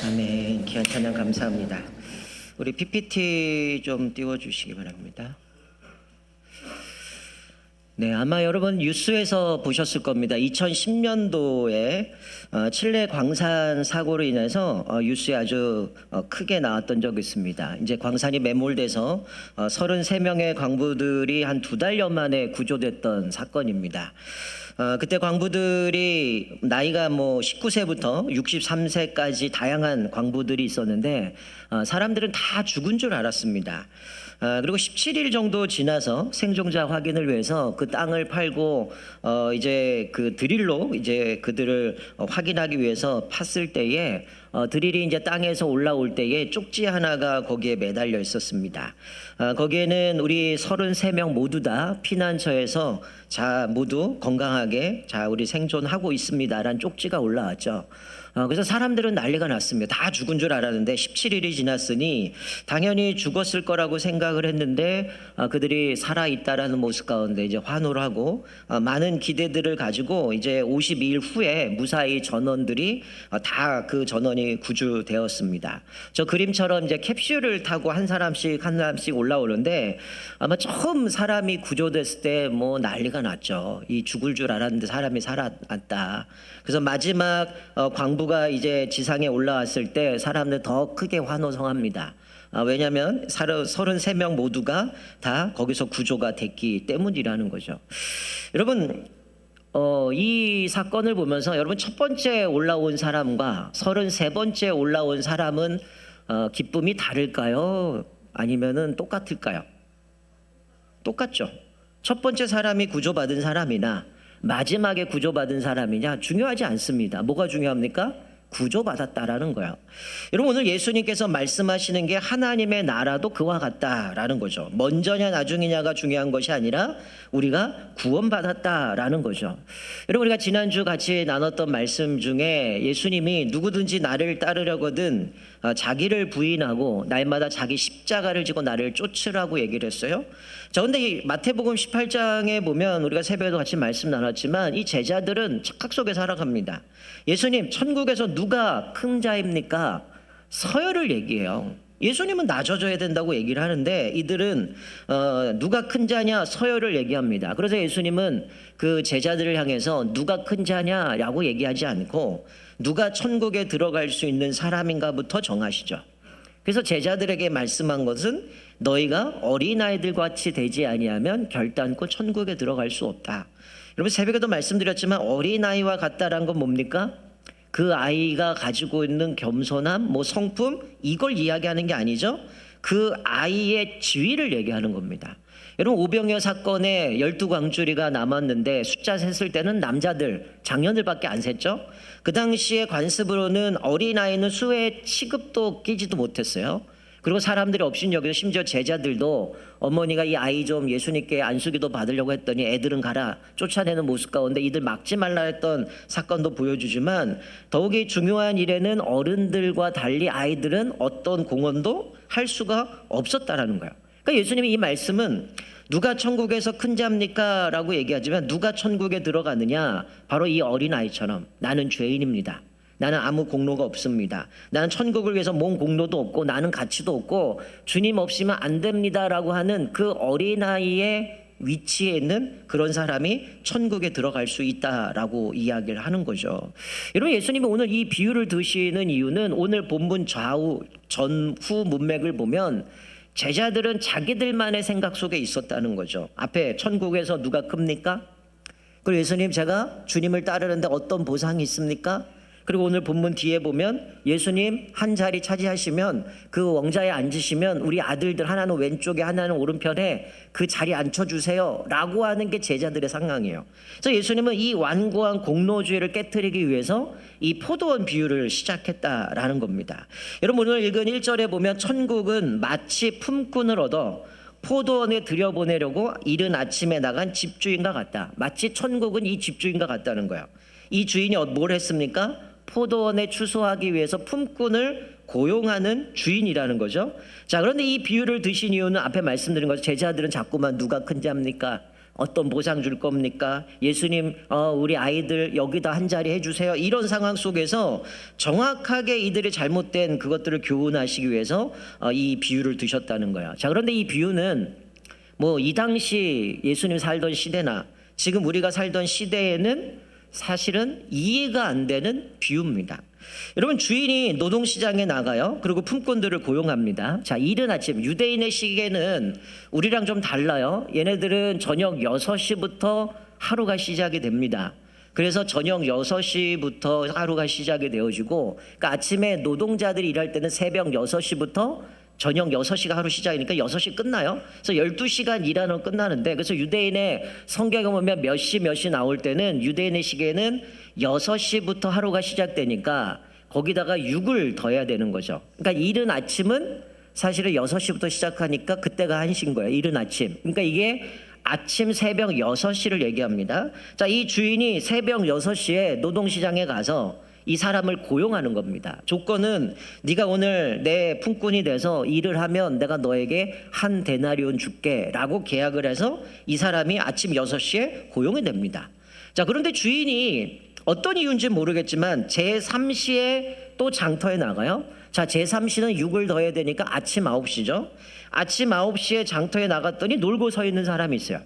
아멘. 귀한 찬양 감사합니다. 우리 PPT 좀 띄워주시기 바랍니다. 네, 아마 여러분 뉴스에서 보셨을 겁니다. 2010년도에 칠레 광산 사고로 인해서 뉴스에 아주 크게 나왔던 적이 있습니다. 이제 광산이 매몰돼서 33명의 광부들이 한 2달여 만에 구조됐던 사건입니다. 그때 광부들이 나이가 19세부터 63세까지 다양한 광부들이 있었는데 사람들은 다 죽은 줄 알았습니다. 그리고 17일 정도 지나서 생존자 확인을 위해서 그 땅을 팔고 이제 그 드릴로 이제 그들을 확인하기 위해서 팠을 때에 드릴이 이제 땅에서 올라올 때에 쪽지 하나가 거기에 매달려 있었습니다. 거기에는 우리 33명 모두 다 피난처에서 모두 건강하게 우리 생존하고 있습니다라는 쪽지가 올라왔죠. 그래서 사람들은 난리가 났습니다. 다 죽은 줄 알았는데 17일이 지났으니 당연히 죽었을 거라고 생각을 했는데 그들이 살아있다라는 모습 가운데 이제 환호를 하고 많은 기대들을 가지고 이제 52일 후에 무사히 전원들이 다 그 전원이 구조되었습니다. 저 그림처럼 이제 캡슐을 타고 한 사람씩 올라오는데 아마 처음 사람이 구조됐을 때 난리가 났죠. 이 죽을 줄 알았는데 사람이 살아났다. 그래서 마지막 광부가 이제 지상에 올라왔을 때 사람들 더 크게 환호성합니다. 왜냐하면 33명 모두가 다 거기서 구조가 됐기 때문이라는 거죠. 여러분 이 사건을 보면서 여러분 첫 번째 올라온 사람과 33번째 올라온 사람은 기쁨이 다를까요? 아니면은 똑같을까요? 똑같죠. 첫 번째 사람이 구조받은 사람이나 마지막에 구조받은 사람이냐 중요하지 않습니다. 뭐가 중요합니까? 구조받았다라는 거예요. 여러분 오늘 예수님께서 말씀하시는 게 하나님의 나라도 그와 같다라는 거죠. 먼저냐 나중이냐가 중요한 것이 아니라 우리가 구원받았다라는 거죠. 여러분 우리가 지난주 같이 나눴던 말씀 중에 예수님이 누구든지 나를 따르려거든 자기를 부인하고 날마다 자기 십자가를 지고 나를 쫓으라고 얘기를 했어요. 자, 근데 이 마태복음 18장에 보면 우리가 새벽에도 같이 말씀 나눴지만 이 제자들은 착각 속에 살아갑니다. 예수님 천국에서 누가 큰 자입니까? 서열을 얘기해요. 예수님은 낮아져야 된다고 얘기를 하는데 이들은 누가 큰 자냐 서열을 얘기합니다. 그래서 예수님은 그 제자들을 향해서 누가 큰 자냐라고 얘기하지 않고 누가 천국에 들어갈 수 있는 사람인가부터 정하시죠. 그래서 제자들에게 말씀한 것은 너희가 어린아이들과 같이 되지 아니하면 결단코 천국에 들어갈 수 없다. 여러분 새벽에도 말씀드렸지만 어린아이와 같다란 건 뭡니까? 그 아이가 가지고 있는 겸손함, 성품 이걸 이야기하는 게 아니죠. 그 아이의 지위를 얘기하는 겁니다. 여러분 오병이어 사건에 12광주리가 남았는데 숫자 셌을 때는 남자들, 장년들밖에 안 셌죠. 그 당시에 관습으로는 어린아이는 수혜 취급도 끼지도 못했어요. 그리고 사람들이 없인 여기서 심지어 제자들도 어머니가 이 아이 좀 예수님께 안수기도 받으려고 했더니 애들은 가라 쫓아내는 모습 가운데 이들 막지 말라 했던 사건도 보여주지만 더욱이 중요한 일에는 어른들과 달리 아이들은 어떤 공헌도 할 수가 없었다라는 거예요. 그러니까 예수님이 이 말씀은 누가 천국에서 큰 자입니까? 라고 얘기하지만 누가 천국에 들어가느냐? 바로 이 어린아이처럼 나는 죄인입니다. 나는 아무 공로가 없습니다. 나는 천국을 위해서 뭔 공로도 없고 나는 가치도 없고 주님 없이면 안 됩니다라고 하는 그 어린아이의 위치에 있는 그런 사람이 천국에 들어갈 수 있다라고 이야기를 하는 거죠. 여러분 예수님이 오늘 이 비유를 드시는 이유는 오늘 본문 좌우 전후 문맥을 보면 제자들은 자기들만의 생각 속에 있었다는 거죠. 앞에 천국에서 누가 큽니까? 그리고 예수님 제가 주님을 따르는데 어떤 보상이 있습니까? 그리고 오늘 본문 뒤에 보면 예수님 한 자리 차지하시면 그 왕좌에 앉으시면 우리 아들들 하나는 왼쪽에 하나는 오른편에 그 자리에 앉혀주세요 라고 하는 게 제자들의 상황이에요. 그래서 예수님은 이 완고한 공로주의를 깨트리기 위해서 이 포도원 비유를 시작했다라는 겁니다. 여러분 오늘 읽은 1절에 보면 천국은 마치 품꾼을 얻어 포도원에 들여보내려고 이른 아침에 나간 집주인과 같다. 마치 천국은 이 집주인과 같다는 거예요. 이 주인이 뭘 했습니까? 포도원에 추수하기 위해서 품꾼을 고용하는 주인이라는 거죠. 자, 그런데 이 비유를 드신 이유는 앞에 말씀드린 것처럼 제자들은 자꾸만 누가 큰 자입니까? 어떤 보상 줄 겁니까? 예수님, 우리 아이들 여기다 한 자리 해주세요. 이런 상황 속에서 정확하게 이들의 잘못된 그것들을 교훈하시기 위해서 이 비유를 드셨다는 거야. 자, 그런데 이 비유는 뭐 이 당시 예수님 살던 시대나 지금 우리가 살던 시대에는 사실은 이해가 안 되는 비유입니다. 여러분, 주인이 노동시장에 나가요. 그리고 품꾼들을 고용합니다. 자, 이른 아침, 유대인의 시계는 우리랑 좀 달라요. 얘네들은 저녁 6시부터 하루가 시작이 됩니다. 그래서 저녁 6시부터 하루가 시작이 되어지고, 그러니까 아침에 노동자들이 일할 때는 새벽 6시부터 저녁 6시가 하루 시작이니까 6시 끝나요. 그래서 12시간 일하면 끝나는데, 그래서 유대인의 성경에 보면 몇 시 나올 때는 유대인의 시계는 6시부터 하루가 시작되니까 거기다가 6을 더해야 되는 거죠. 그러니까 이른 아침은 사실은 6시부터 시작하니까 그때가 1시인 거예요. 이른 아침. 그러니까 이게 아침 새벽 6시를 얘기합니다. 자, 이 주인이 새벽 6시에 노동시장에 가서 이 사람을 고용하는 겁니다. 조건은 네가 오늘 내 품꾼이 돼서 일을 하면 내가 너에게 한 데나리온 줄게 라고 계약을 해서 이 사람이 아침 6시에 고용이 됩니다. 자, 그런데 주인이 어떤 이유인지 모르겠지만 제3시에 또 장터에 나가요. 자, 제3시는 6을 더해야 되니까 아침 9시죠. 아침 9시에 장터에 나갔더니 놀고 서 있는 사람이 있어요.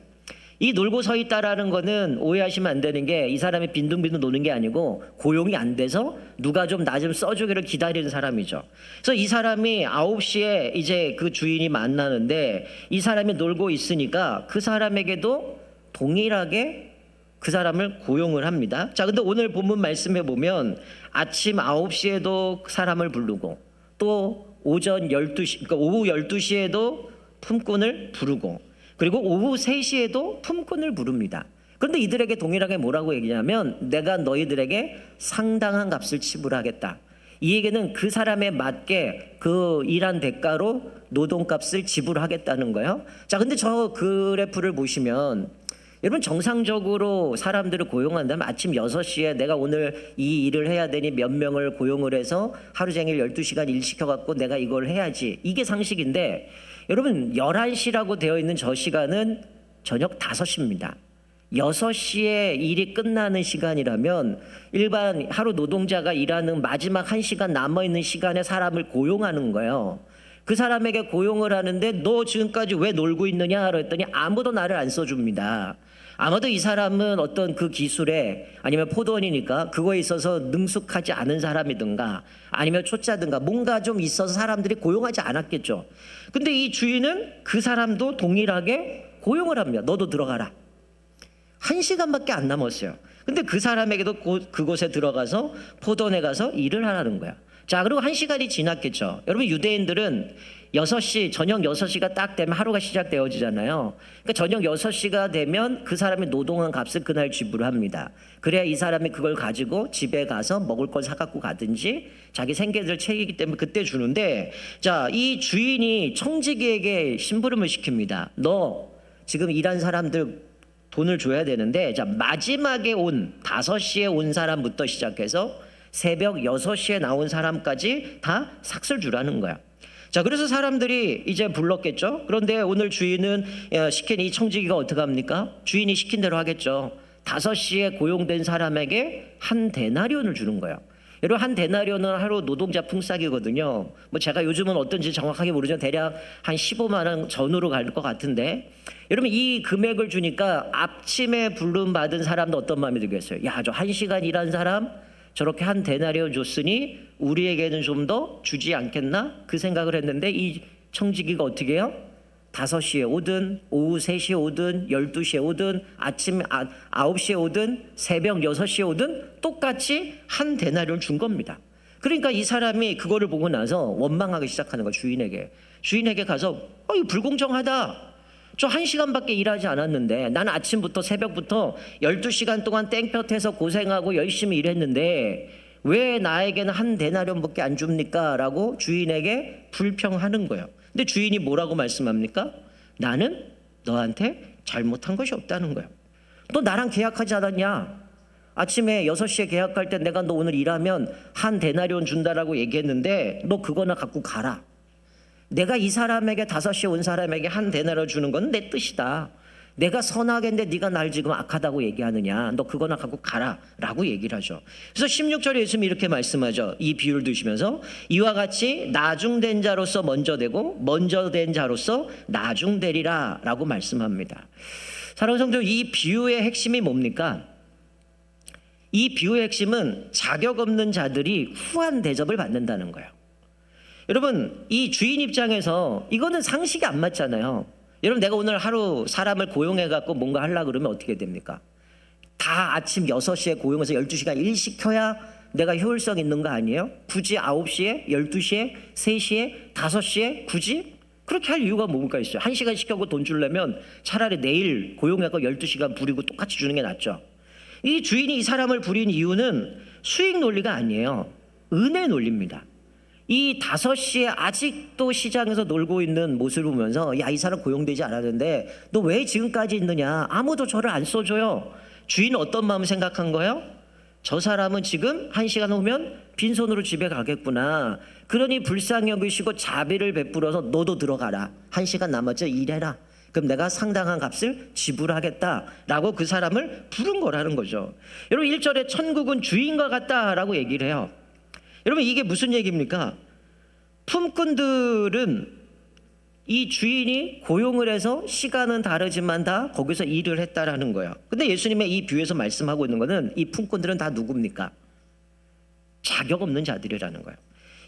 이 놀고 서 있다라는 거는 오해하시면 안 되는 게 이 사람이 빈둥빈둥 노는 게 아니고 고용이 안 돼서 누가 좀 나 좀 써주기를 기다리는 사람이죠. 그래서 이 사람이 9시에 이제 그 주인이 만나는데 이 사람이 놀고 있으니까 그 사람에게도 동일하게 그 사람을 고용을 합니다. 자, 근데 오늘 본문 말씀해 보면 아침 9시에도 사람을 부르고 또 오전 12시, 그러니까 오후 12시에도 품꾼을 부르고 그리고 오후 3시에도 품꾼을 부릅니다. 그런데 이들에게 동일하게 뭐라고 얘기냐면 내가 너희들에게 상당한 값을 지불하겠다. 이 얘기는 그 사람에 맞게 그 일한 대가로 노동값을 지불하겠다는 거예요. 자, 근데 저 그래프를 보시면 여러분, 정상적으로 사람들을 고용한다면 아침 6시에 내가 오늘 이 일을 해야 되니 몇 명을 고용을 해서 하루 종일 12시간 일 시켜갖고 내가 이걸 해야지. 이게 상식인데 여러분, 11시라고 되어 있는 저 시간은 저녁 5시입니다. 6시에 일이 끝나는 시간이라면 일반 하루 노동자가 일하는 마지막 1시간 남아있는 시간에 사람을 고용하는 거예요. 그 사람에게 고용을 하는데 너 지금까지 왜 놀고 있느냐 그랬더니 아무도 나를 안 써줍니다. 아마도 이 사람은 어떤 그 기술에 아니면 포도원이니까 그거에 있어서 능숙하지 않은 사람이든가 아니면 초짜든가 뭔가 좀 있어서 사람들이 고용하지 않았겠죠. 근데 이 주인은 그 사람도 동일하게 고용을 합니다. 너도 들어가라. 1시간밖에 안 남았어요. 근데 그 사람에게도 그곳에 들어가서 포도원에 가서 일을 하라는 거야. 자, 그리고 1시간이 지났겠죠. 여러분, 유대인들은 6시, 저녁 6시가 딱 되면 하루가 시작되어지잖아요. 그러니까 저녁 6시가 되면 그 사람이 노동한 값을 그날 지불합니다. 그래야 이 사람이 그걸 가지고 집에 가서 먹을 걸 사갖고 가든지 자기 생계를 챙기기 때문에 그때 주는데, 자, 이 주인이 청지기에게 심부름을 시킵니다. 너 지금 일한 사람들 돈을 줘야 되는데, 자, 마지막에 온 5시에 온 사람부터 시작해서 새벽 6시에 나온 사람까지 다 삭슬 주라는 거야. 자, 그래서 사람들이 이제 불렀겠죠. 그런데 오늘 주인은 시킨 이 청지기가 어떻게 합니까? 주인이 시킨 대로 하겠죠. 5시에 고용된 사람에게 한 데나리온을 주는 거예요. 여러분, 한 데나리온은 하루 노동자 품삯이거든요. 뭐 제가 요즘은 어떤지 정확하게 모르지만 대략 한 15만 원 전후로 갈 것 같은데, 여러분, 이 금액을 주니까 아침에 부름 받은 사람도 어떤 마음이 들겠어요? 야, 저 1시간 일한 사람 저렇게 한 데나리온 줬으니 우리에게는 좀 더 주지 않겠나? 그 생각을 했는데 이 청지기가 어떻게 해요? 5시에 오든 오후 3시에 오든 12시에 오든 아침 9시에 오든 새벽 6시에 오든 똑같이 한 데나리온을 준 겁니다. 그러니까 이 사람이 그거를 보고 나서 원망하기 시작하는 거예요. 주인에게 가서 이거 불공정하다. 저 1시간밖에 일하지 않았는데 나는 아침부터 새벽부터 12시간 동안 땡볕에서 고생하고 열심히 일했는데 왜 나에게는 한 데나리온밖에 안 줍니까? 라고 주인에게 불평하는 거예요. 근데 주인이 뭐라고 말씀합니까? 나는 너한테 잘못한 것이 없다는 거예요. 너 나랑 계약하지 않았냐? 아침에 6시에 계약할 때 내가 너 오늘 일하면 한 데나리온 준다라고 얘기했는데 너 그거나 갖고 가라. 내가 이 사람에게 5시에 온 사람에게 한 데나리온 주는 건 내 뜻이다. 내가 선하겠는데 네가 날 지금 악하다고 얘기하느냐. 너 그거나 갖고 가라 라고 얘기를 하죠. 그래서 16절에 예수님이 이렇게 말씀하죠. 이 비유를 두시면서 이와 같이 나중된 자로서 먼저 되고 먼저 된 자로서 나중되리라 라고 말씀합니다. 사랑하는 성도, 이 비유의 핵심이 뭡니까? 이 비유의 핵심은 자격 없는 자들이 후한 대접을 받는다는 거예요. 여러분, 이 주인 입장에서 이거는 상식이 안 맞잖아요. 여러분, 내가 오늘 하루 사람을 고용해갖고 뭔가 하려고 그러면 어떻게 됩니까? 다 아침 6시에 고용해서 12시간 일 시켜야 내가 효율성 있는 거 아니에요? 굳이 9시에, 12시에, 3시에, 5시에 굳이? 그렇게 할 이유가 뭐가 있어요? 1시간 시켜고 돈 주려면 차라리 내일 고용해갖고 12시간 부리고 똑같이 주는 게 낫죠. 이 주인이 이 사람을 부린 이유는 수익 논리가 아니에요. 은혜 논리입니다. 이 5시에 아직도 시장에서 놀고 있는 모습을 보면서 야, 이 사람 고용되지 않았는데 너 왜 지금까지 있느냐. 아무도 저를 안 써줘요. 주인은 어떤 마음을 생각한 거예요? 저 사람은 지금 1시간 후면 빈손으로 집에 가겠구나. 그러니 불쌍히 여기시고 자비를 베풀어서 너도 들어가라. 1시간 남았죠. 일해라. 그럼 내가 상당한 값을 지불하겠다라고 그 사람을 부른 거라는 거죠. 여러분, 1절에 천국은 주인과 같다라고 얘기를 해요. 여러분, 이게 무슨 얘기입니까? 품꾼들은 이 주인이 고용을 해서 시간은 다르지만 다 거기서 일을 했다라는 거예요. 근데 예수님의 이 비유에서 말씀하고 있는 거는 이 품꾼들은 다 누굽니까? 자격 없는 자들이라는 거예요.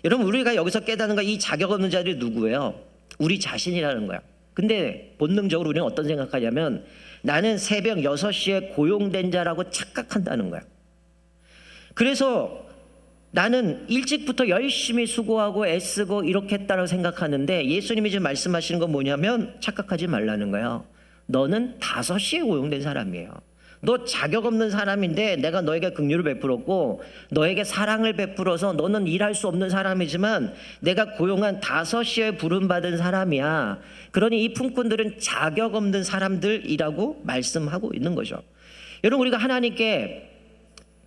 여러분, 우리가 여기서 깨닫는 거, 이 자격 없는 자들이 누구예요? 우리 자신이라는 거예요. 근데 본능적으로 우리는 어떤 생각하냐면 나는 새벽 6시에 고용된 자라고 착각한다는 거예요. 그래서 나는 일찍부터 열심히 수고하고 애쓰고 이렇게 했다고 생각하는데 예수님이 지금 말씀하시는 건 뭐냐면 착각하지 말라는 거예요. 너는 5시에 고용된 사람이에요. 너 자격 없는 사람인데 내가 너에게 긍휼을 베풀었고 너에게 사랑을 베풀어서 너는 일할 수 없는 사람이지만 내가 고용한 5시에 부름받은 사람이야. 그러니 이 품꾼들은 자격 없는 사람들이라고 말씀하고 있는 거죠. 여러분, 우리가 하나님께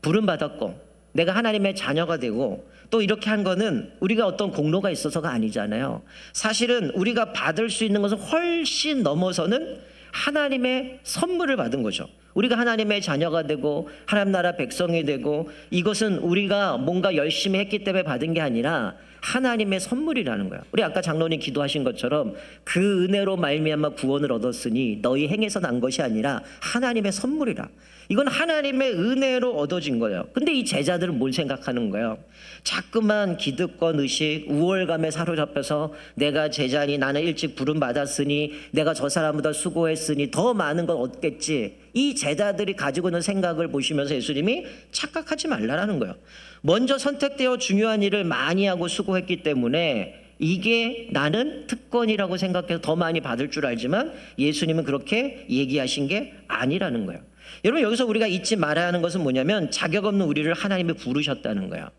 부름받았고 내가 하나님의 자녀가 되고 또 이렇게 한 거는 우리가 어떤 공로가 있어서가 아니잖아요. 사실은 우리가 받을 수 있는 것은 훨씬 넘어서는 하나님의 선물을 받은 거죠. 우리가 하나님의 자녀가 되고 하나님 나라 백성이 되고 이것은 우리가 뭔가 열심히 했기 때문에 받은 게 아니라 하나님의 선물이라는 거예요. 우리 아까 장로님 기도하신 것처럼 그 은혜로 말미암아 구원을 얻었으니 너희 행에서 난 것이 아니라 하나님의 선물이라. 이건 하나님의 은혜로 얻어진 거예요. 근데 이 제자들은 뭘 생각하는 거예요? 자꾸만 기득권 의식, 우월감에 사로잡혀서 내가 제자니 나는 일찍 부름 받았으니 내가 저 사람보다 수고했으니 더 많은 건 얻겠지. 이 제자들이 가지고 있는 생각을 보시면서 예수님이 착각하지 말라라는 거예요. 먼저 선택되어 중요한 일을 많이 하고 수고했기 때문에 이게 나는 특권이라고 생각해서 더 많이 받을 줄 알지만 예수님은 그렇게 얘기하신 게 아니라는 거예요. 여러분, 여기서 우리가 잊지 말아야 하는 것은 뭐냐면 자격 없는 우리를 하나님이 부르셨다는 거예요.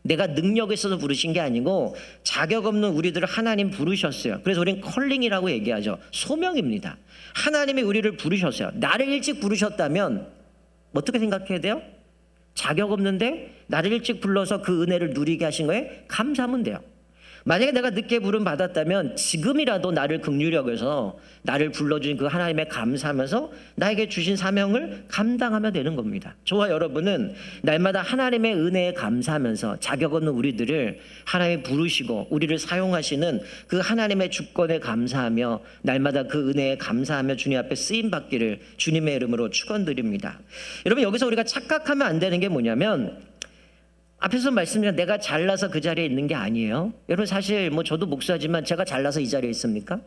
내가 능력이 있어서 부르신 게 아니고 자격 없는 우리들을 하나님 부르셨어요. 그래서 우리는 컬링이라고 얘기하죠. 소명입니다. 하나님이 우리를 부르셨어요. 나를 일찍 부르셨다면 어떻게 생각해야 돼요? 자격 없는데 나를 일찍 불러서 그 은혜를 누리게 하신 거에 감사하면 돼요. 만약에 내가 늦게 부름 받았다면 지금이라도 나를 긍휼히 여겨서 나를 불러준 그 하나님에 감사하면서 나에게 주신 사명을 감당하면 되는 겁니다. 저와 여러분은 날마다 하나님의 은혜에 감사하면서 자격 없는 우리들을 하나님이 부르시고 우리를 사용하시는 그 하나님의 주권에 감사하며 날마다 그 은혜에 감사하며 주님 앞에 쓰임받기를 주님의 이름으로 축원드립니다. 여러분, 여기서 우리가 착각하면 안 되는 게 뭐냐면 앞에서 말씀드린 내가 잘나서 그 자리에 있는 게 아니에요. 여러분, 사실 저도 목사지만 제가 잘나서 이 자리에 있습니까?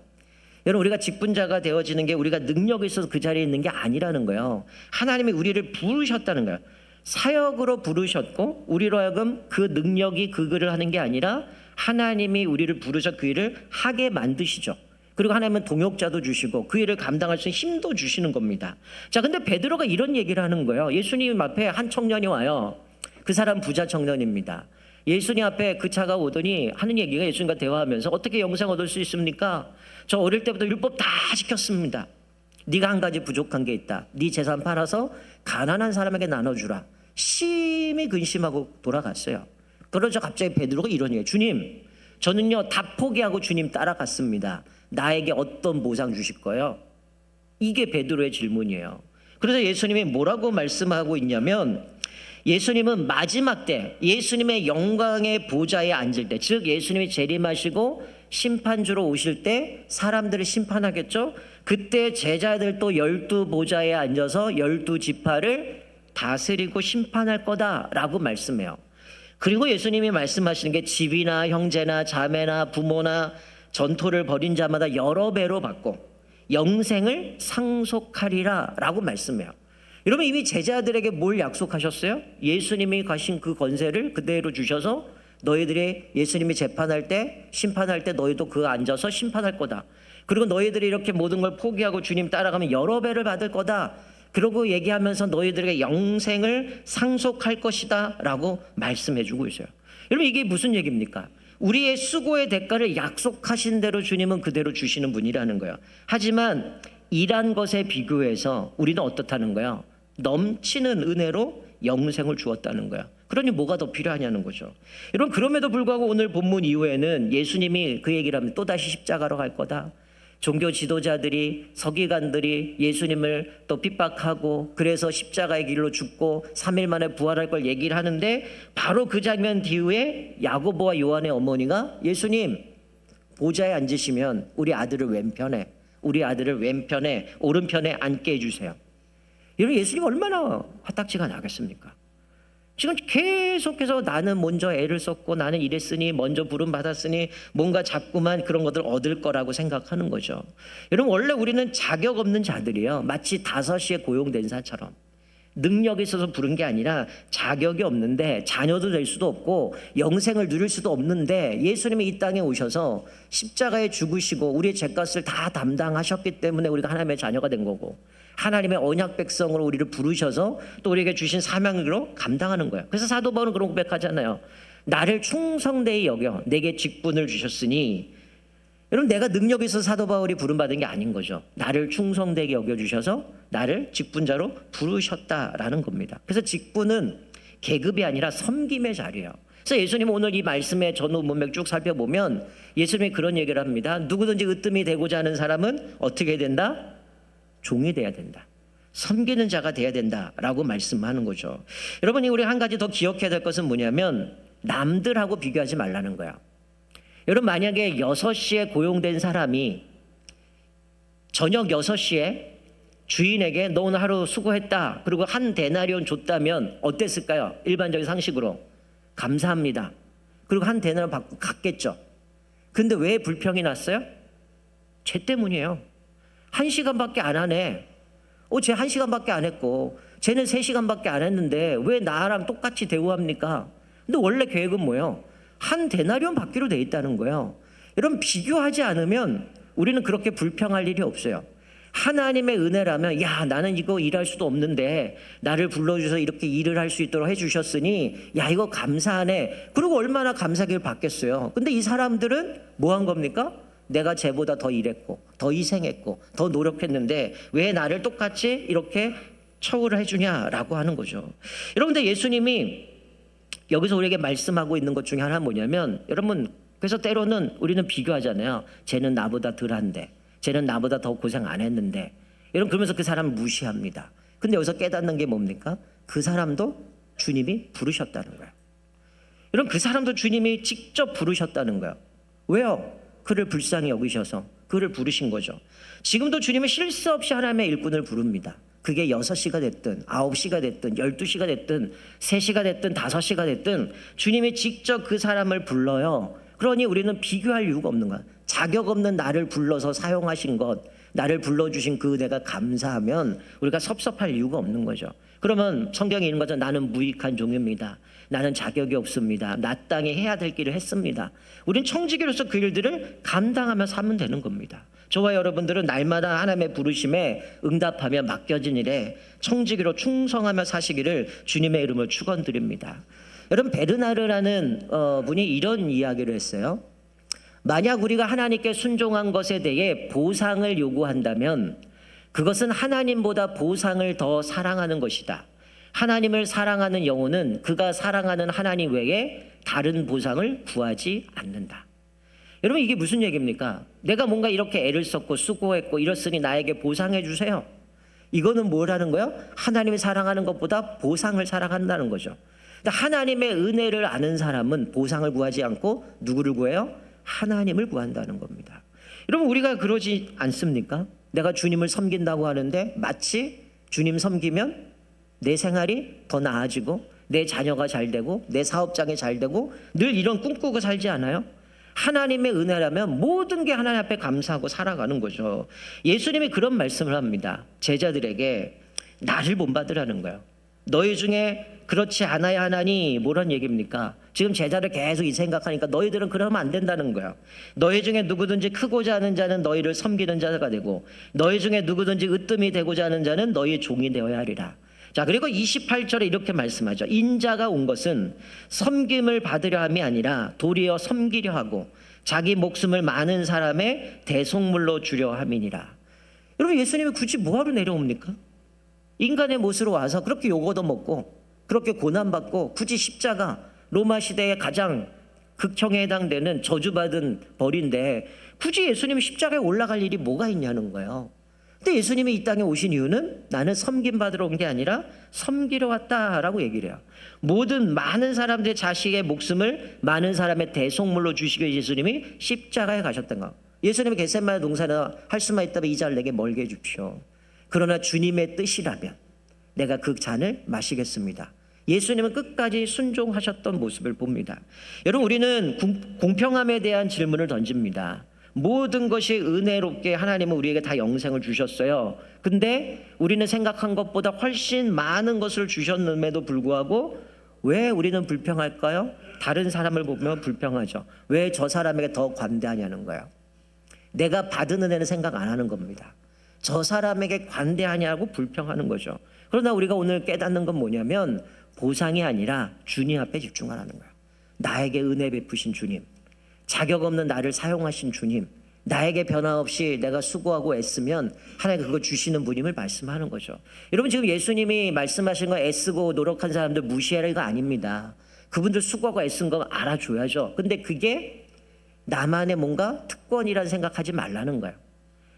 여러분, 우리가 직분자가 되어지는 게 우리가 능력이 있어서 그 자리에 있는 게 아니라는 거예요. 하나님이 우리를 부르셨다는 거예요. 사역으로 부르셨고 우리로 하여금 그 능력이 그 일을 하는 게 아니라 하나님이 우리를 부르셔 그 일을 하게 만드시죠. 그리고 하나님은 동역자도 주시고 그 일을 감당할 수 있는 힘도 주시는 겁니다. 자, 근데 베드로가 이런 얘기를 하는 거예요. 예수님 앞에 한 청년이 와요. 그 사람 부자 청년입니다. 예수님 앞에 그 차가 오더니 하는 얘기가 예수님과 대화하면서 어떻게 영생 얻을 수 있습니까? 저 어릴 때부터 율법 다 지켰습니다. 네가 한 가지 부족한 게 있다. 네 재산 팔아서 가난한 사람에게 나눠주라. 심히 근심하고 돌아갔어요. 그러자 갑자기 베드로가 이런 얘기예요. 주님, 저는요 다 포기하고 주님 따라갔습니다. 나에게 어떤 보상 주실 거예요? 이게 베드로의 질문이에요. 그래서 예수님이 뭐라고 말씀하고 있냐면, 예수님은 마지막 때 예수님의 영광의 보좌에 앉을 때, 즉 예수님이 재림하시고 심판주로 오실 때 사람들을 심판하겠죠. 그때 제자들도 12보좌에 앉아서 12지파를 다스리고 심판할 거다라고 말씀해요. 그리고 예수님이 말씀하시는 게 집이나 형제나 자매나 부모나 전토를 벌인 자마다 여러 배로 받고 영생을 상속하리라 라고 말씀해요. 여러분, 이미 제자들에게 뭘 약속하셨어요? 예수님이 가신 그 권세를 그대로 주셔서 너희들이 예수님이 재판할 때, 심판할 때 너희도 그 앉아서 심판할 거다. 그리고 너희들이 이렇게 모든 걸 포기하고 주님 따라가면 여러 배를 받을 거다. 그러고 얘기하면서 너희들에게 영생을 상속할 것이다 라고 말씀해 주고 있어요. 여러분, 이게 무슨 얘기입니까? 우리의 수고의 대가를 약속하신 대로 주님은 그대로 주시는 분이라는 거예요. 하지만 일한 것에 비교해서 우리는 어떻다는 거예요? 넘치는 은혜로 영생을 주었다는 거예요. 그러니 뭐가 더 필요하냐는 거죠. 여러분, 그럼에도 불구하고 오늘 본문 이후에는 예수님이 그 얘기를 하면 또다시 십자가로 갈 거다. 종교 지도자들이, 서기관들이 예수님을 또 핍박하고 그래서 십자가의 길로 죽고 3일 만에 부활할 걸 얘기를 하는데, 바로 그 장면 뒤에 야고보와 요한의 어머니가 예수님 보좌에 앉으시면 우리 아들을 왼편에 오른편에 앉게 해주세요. 여러분, 예수님 얼마나 화딱지가 나겠습니까? 지금 계속해서 나는 먼저 애를 썼고 나는 이랬으니 먼저 부름 받았으니 뭔가 자꾸만 그런 것들 얻을 거라고 생각하는 거죠. 여러분, 원래 우리는 자격 없는 자들이에요. 마치 5시에 고용된 사처럼. 능력이 있어서 부른 게 아니라 자격이 없는데, 자녀도 될 수도 없고 영생을 누릴 수도 없는데, 예수님이 이 땅에 오셔서 십자가에 죽으시고 우리의 죄값을 다 담당하셨기 때문에 우리가 하나님의 자녀가 된 거고, 하나님의 언약 백성으로 우리를 부르셔서 또 우리에게 주신 사명으로 감당하는 거예요. 그래서 사도 바울은 그런 고백하잖아요. 나를 충성되이 여겨 내게 직분을 주셨으니. 여러분, 내가 능력이 있어서 사도 바울이 부름받은 게 아닌 거죠. 나를 충성되게 여겨주셔서 나를 직분자로 부르셨다라는 겁니다. 그래서 직분은 계급이 아니라 섬김의 자리예요. 그래서 예수님 오늘 이 말씀의 전후 문맥 쭉 살펴보면 예수님이 그런 얘기를 합니다. 누구든지 으뜸이 되고자 하는 사람은 어떻게 해야 된다? 종이 돼야 된다. 섬기는 자가 돼야 된다라고 말씀하는 거죠. 여러분이 우리 한 가지 더 기억해야 될 것은 뭐냐면, 남들하고 비교하지 말라는 거야. 여러분, 만약에 6시에 고용된 사람이 저녁 6시에 주인에게 너 오늘 하루 수고했다 그리고 한 데나리온 줬다면 어땠을까요? 일반적인 상식으로 감사합니다. 그리고 한 데나리온 받고 갔겠죠. 근데 왜 불평이 났어요? 쟤 때문이에요. 1시간밖에 안 하네. 쟤 1시간밖에 안 했고 쟤는 3시간밖에 안 했는데 왜 나랑 똑같이 대우합니까? 근데 원래 계획은 뭐예요? 한 데나리온 받기로 돼 있다는 거예요. 여러분, 비교하지 않으면 우리는 그렇게 불평할 일이 없어요. 하나님의 은혜라면, 야, 나는 이거 일할 수도 없는데 나를 불러주셔서 이렇게 일을 할 수 있도록 해주셨으니 야, 이거 감사하네. 그리고 얼마나 감사기를 받겠어요. 근데 이 사람들은 뭐 한 겁니까? 내가 쟤보다 더 일했고 더 희생했고 더 노력했는데 왜 나를 똑같이 이렇게 처우를 해주냐라고 하는 거죠. 여러분들, 예수님이 여기서 우리에게 말씀하고 있는 것 중에 하나는 뭐냐면, 여러분, 그래서 때로는 우리는 비교하잖아요. 쟤는 나보다 덜한데, 쟤는 나보다 더 고생 안 했는데, 여러분, 그러면서 그 사람을 무시합니다. 근데 여기서 깨닫는 게 뭡니까? 그 사람도 주님이 부르셨다는 거예요. 여러분, 그 사람도 주님이 직접 부르셨다는 거예요. 왜요? 그를 불쌍히 여기셔서 그를 부르신 거죠. 지금도 주님은 쉴 새 없이 하나님의 일꾼을 부릅니다. 그게 6시가 됐든 9시가 됐든 12시가 됐든 3시가 됐든 5시가 됐든 주님이 직접 그 사람을 불러요. 그러니 우리는 비교할 이유가 없는 거야. 자격 없는 나를 불러서 사용하신 것, 나를 불러주신 그 은혜가 감사하면 우리가 섭섭할 이유가 없는 거죠. 그러면 성경에 있는 거죠. 나는 무익한 종입니다. 나는 자격이 없습니다. 나 땅에 해야 될 길을 했습니다. 우린 청지기로서 그 일들을 감당하며 살면 되는 겁니다. 저와 여러분들은 날마다 하나님의 부르심에 응답하며 맡겨진 일에 청지기로 충성하며 사시기를 주님의 이름으로 축원드립니다. 여러분, 베르나르라는 분이 이런 이야기를 했어요. 만약 우리가 하나님께 순종한 것에 대해 보상을 요구한다면 그것은 하나님보다 보상을 더 사랑하는 것이다. 하나님을 사랑하는 영혼은 그가 사랑하는 하나님 외에 다른 보상을 구하지 않는다. 여러분 이게 무슨 얘기입니까? 내가 뭔가 이렇게 애를 썼고 수고했고 이랬으니 나에게 보상해 주세요. 이거는 뭐라는 거예요? 하나님이 사랑하는 것보다 보상을 사랑한다는 거죠. 근데 하나님의 은혜를 아는 사람은 보상을 구하지 않고 누구를 구해요? 하나님을 구한다는 겁니다. 여러분 우리가 그러지 않습니까? 내가 주님을 섬긴다고 하는데 마치 주님 섬기면 내 생활이 더 나아지고 내 자녀가 잘 되고 내 사업장이 잘 되고 늘 이런 꿈꾸고 살지 않아요? 하나님의 은혜라면 모든 게 하나님 앞에 감사하고 살아가는 거죠. 예수님이 그런 말씀을 합니다. 제자들에게 나를 본받으라는 거예요. 너희 중에 그렇지 않아야 하나니 뭐란 얘기입니까? 지금 제자를 계속 이 생각하니까 너희들은 그러면 안 된다는 거예요. 너희 중에 누구든지 크고자 하는 자는 너희를 섬기는 자가 되고 너희 중에 누구든지 으뜸이 되고자 하는 자는 너희 종이 되어야 하리라. 자, 그리고 28절에 이렇게 말씀하죠. 인자가 온 것은 섬김을 받으려 함이 아니라 도리어 섬기려 하고 자기 목숨을 많은 사람의 대속물로 주려 함이니라. 여러분 예수님이 굳이 뭐하러 내려옵니까? 인간의 모습으로 와서 그렇게 욕 얻어먹고 그렇게 고난받고 굳이 십자가, 로마 시대의 가장 극형에 해당되는 저주받은 벌인데 굳이 예수님이 십자가에 올라갈 일이 뭐가 있냐는 거예요. 근데 예수님이 이 땅에 오신 이유는 나는 섬김 받으러 온 게 아니라 섬기러 왔다라고 얘기를 해요. 모든 많은 사람들의 자식의 목숨을 많은 사람의 대속물로 주시기 위해 예수님이 십자가에 가셨던 거. 예수님이 겟세마네 동산에 할 수만 있다면 이 잔을 내게 멀게 해주십시오. 그러나 주님의 뜻이라면 내가 그 잔을 마시겠습니다. 예수님은 끝까지 순종하셨던 모습을 봅니다. 여러분 우리는 공평함에 대한 질문을 던집니다. 모든 것이 은혜롭게 하나님은 우리에게 다 영생을 주셨어요. 근데 우리는 생각한 것보다 훨씬 많은 것을 주셨음에도 불구하고 왜 우리는 불평할까요? 다른 사람을 보면 불평하죠. 왜 저 사람에게 더 관대하냐는 거예요. 내가 받은 은혜는 생각 안 하는 겁니다. 저 사람에게 관대하냐고 불평하는 거죠. 그러나 우리가 오늘 깨닫는 건 뭐냐면 보상이 아니라 주님 앞에 집중하라는 거예요. 나에게 은혜 베푸신 주님, 자격 없는 나를 사용하신 주님, 나에게 변함없이 내가 수고하고 애쓰면 하나님 그거 주시는 분임을 말씀하는 거죠. 여러분 지금 예수님이 말씀하신 거 애쓰고 노력한 사람들 무시해라 이거 아닙니다. 그분들 수고하고 애쓴 거 알아줘야죠. 근데 그게 나만의 뭔가 특권이라는 생각하지 말라는 거예요.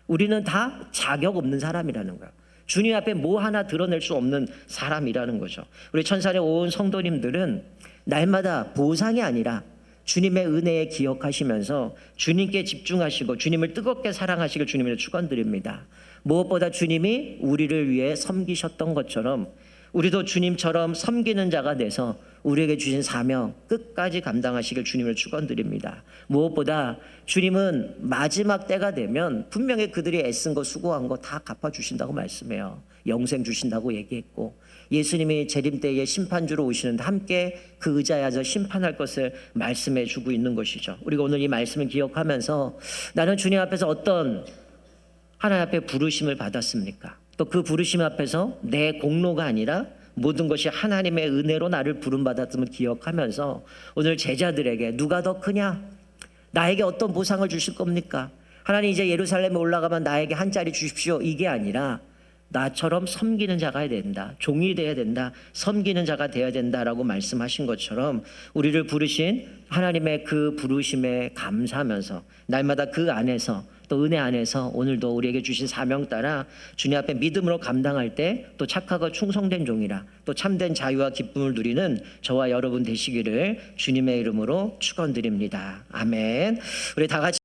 우리는 다 자격 없는 사람이라는 거예요. 주님 앞에 뭐 하나 드러낼 수 없는 사람이라는 거죠. 우리 천산에 온 성도님들은 날마다 보상이 아니라 주님의 은혜에 기억하시면서 주님께 집중하시고 주님을 뜨겁게 사랑하시길 주님으로 축원드립니다. 무엇보다 주님이 우리를 위해 섬기셨던 것처럼 우리도 주님처럼 섬기는 자가 돼서 우리에게 주신 사명 끝까지 감당하시길 주님을 축원드립니다. 무엇보다 주님은 마지막 때가 되면 분명히 그들이 애쓴 거 수고한 거 다 갚아주신다고 말씀해요. 영생 주신다고 얘기했고 예수님이 재림 때에 심판주로 오시는데 함께 그 의자에 앉아 심판할 것을 말씀해 주고 있는 것이죠. 우리가 오늘 이 말씀을 기억하면서 나는 주님 앞에서 어떤 하나님 앞에 부르심을 받았습니까? 또 그 부르심 앞에서 내 공로가 아니라 모든 것이 하나님의 은혜로 나를 부름받았음을 기억하면서 오늘 제자들에게 누가 더 크냐? 나에게 어떤 보상을 주실 겁니까? 하나님 이제 예루살렘에 올라가면 나에게 한 자리 주십시오. 이게 아니라 나처럼 섬기는 자가 된다. 종이 되어야 된다. 섬기는 자가 되어야 된다라고 말씀하신 것처럼 우리를 부르신 하나님의 그 부르심에 감사하면서 날마다 그 안에서 또 은혜 안에서 오늘도 우리에게 주신 사명 따라 주님 앞에 믿음으로 감당할 때 또 착하고 충성된 종이라 또 참된 자유와 기쁨을 누리는 저와 여러분 되시기를 주님의 이름으로 축원드립니다. 아멘. 우리 다 같이